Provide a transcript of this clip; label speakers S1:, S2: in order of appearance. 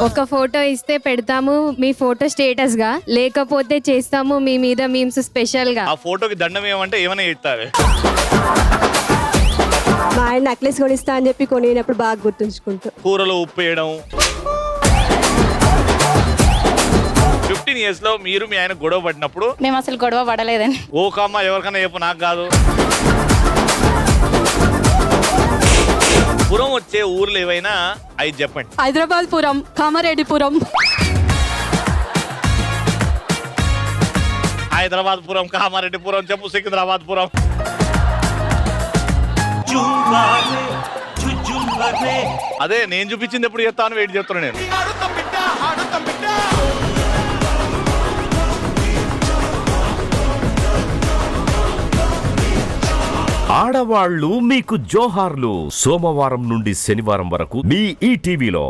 S1: ఒక ఫోటో ఇస్తే పెడతాము మీ ఫోటో స్టేటస్ గా, లేకపోతే చేస్తాము మీ మీద మీమ్స్ స్పెషల్ గా.
S2: ఆ ఫోటోకి దండం ఏమంటే ఏమైనా ఇస్తారు.
S3: మా ఆయన నెక్లెస్ కొనిస్తా అని చెప్పి కొనినప్పుడు బాగా గుర్తుంచుకుంటూ.
S2: కూరలో ఉప్పు వేయడం. 15 years లో మీరు మీ ఆయన గొడవ పడినప్పుడు
S4: మేము అసలు గొడవ పడలేదండి.
S2: ఓ కమ్మ ఎవరికైనా చెప్పు, నాకు కాదు. పురం వచ్చే ఊర్లు ఏవైనా అవి చెప్పండి.
S4: హైదరాబాద్ పురం, కామారెడ్డిపురం.
S2: హైదరాబాద్ పురం, కామారెడ్డిపురం చెప్పు, సికింద్రాబాద్ పురం. అదే నేను చూపించింది ఎప్పుడు చెప్తాను, వెయిట్ చేస్తున్నాను నేను.
S5: ఆడవాళ్ళు మీకు జోహార్లు. సోమవారం నుండి శనివారం వరకు మీ ఈటీవీలో.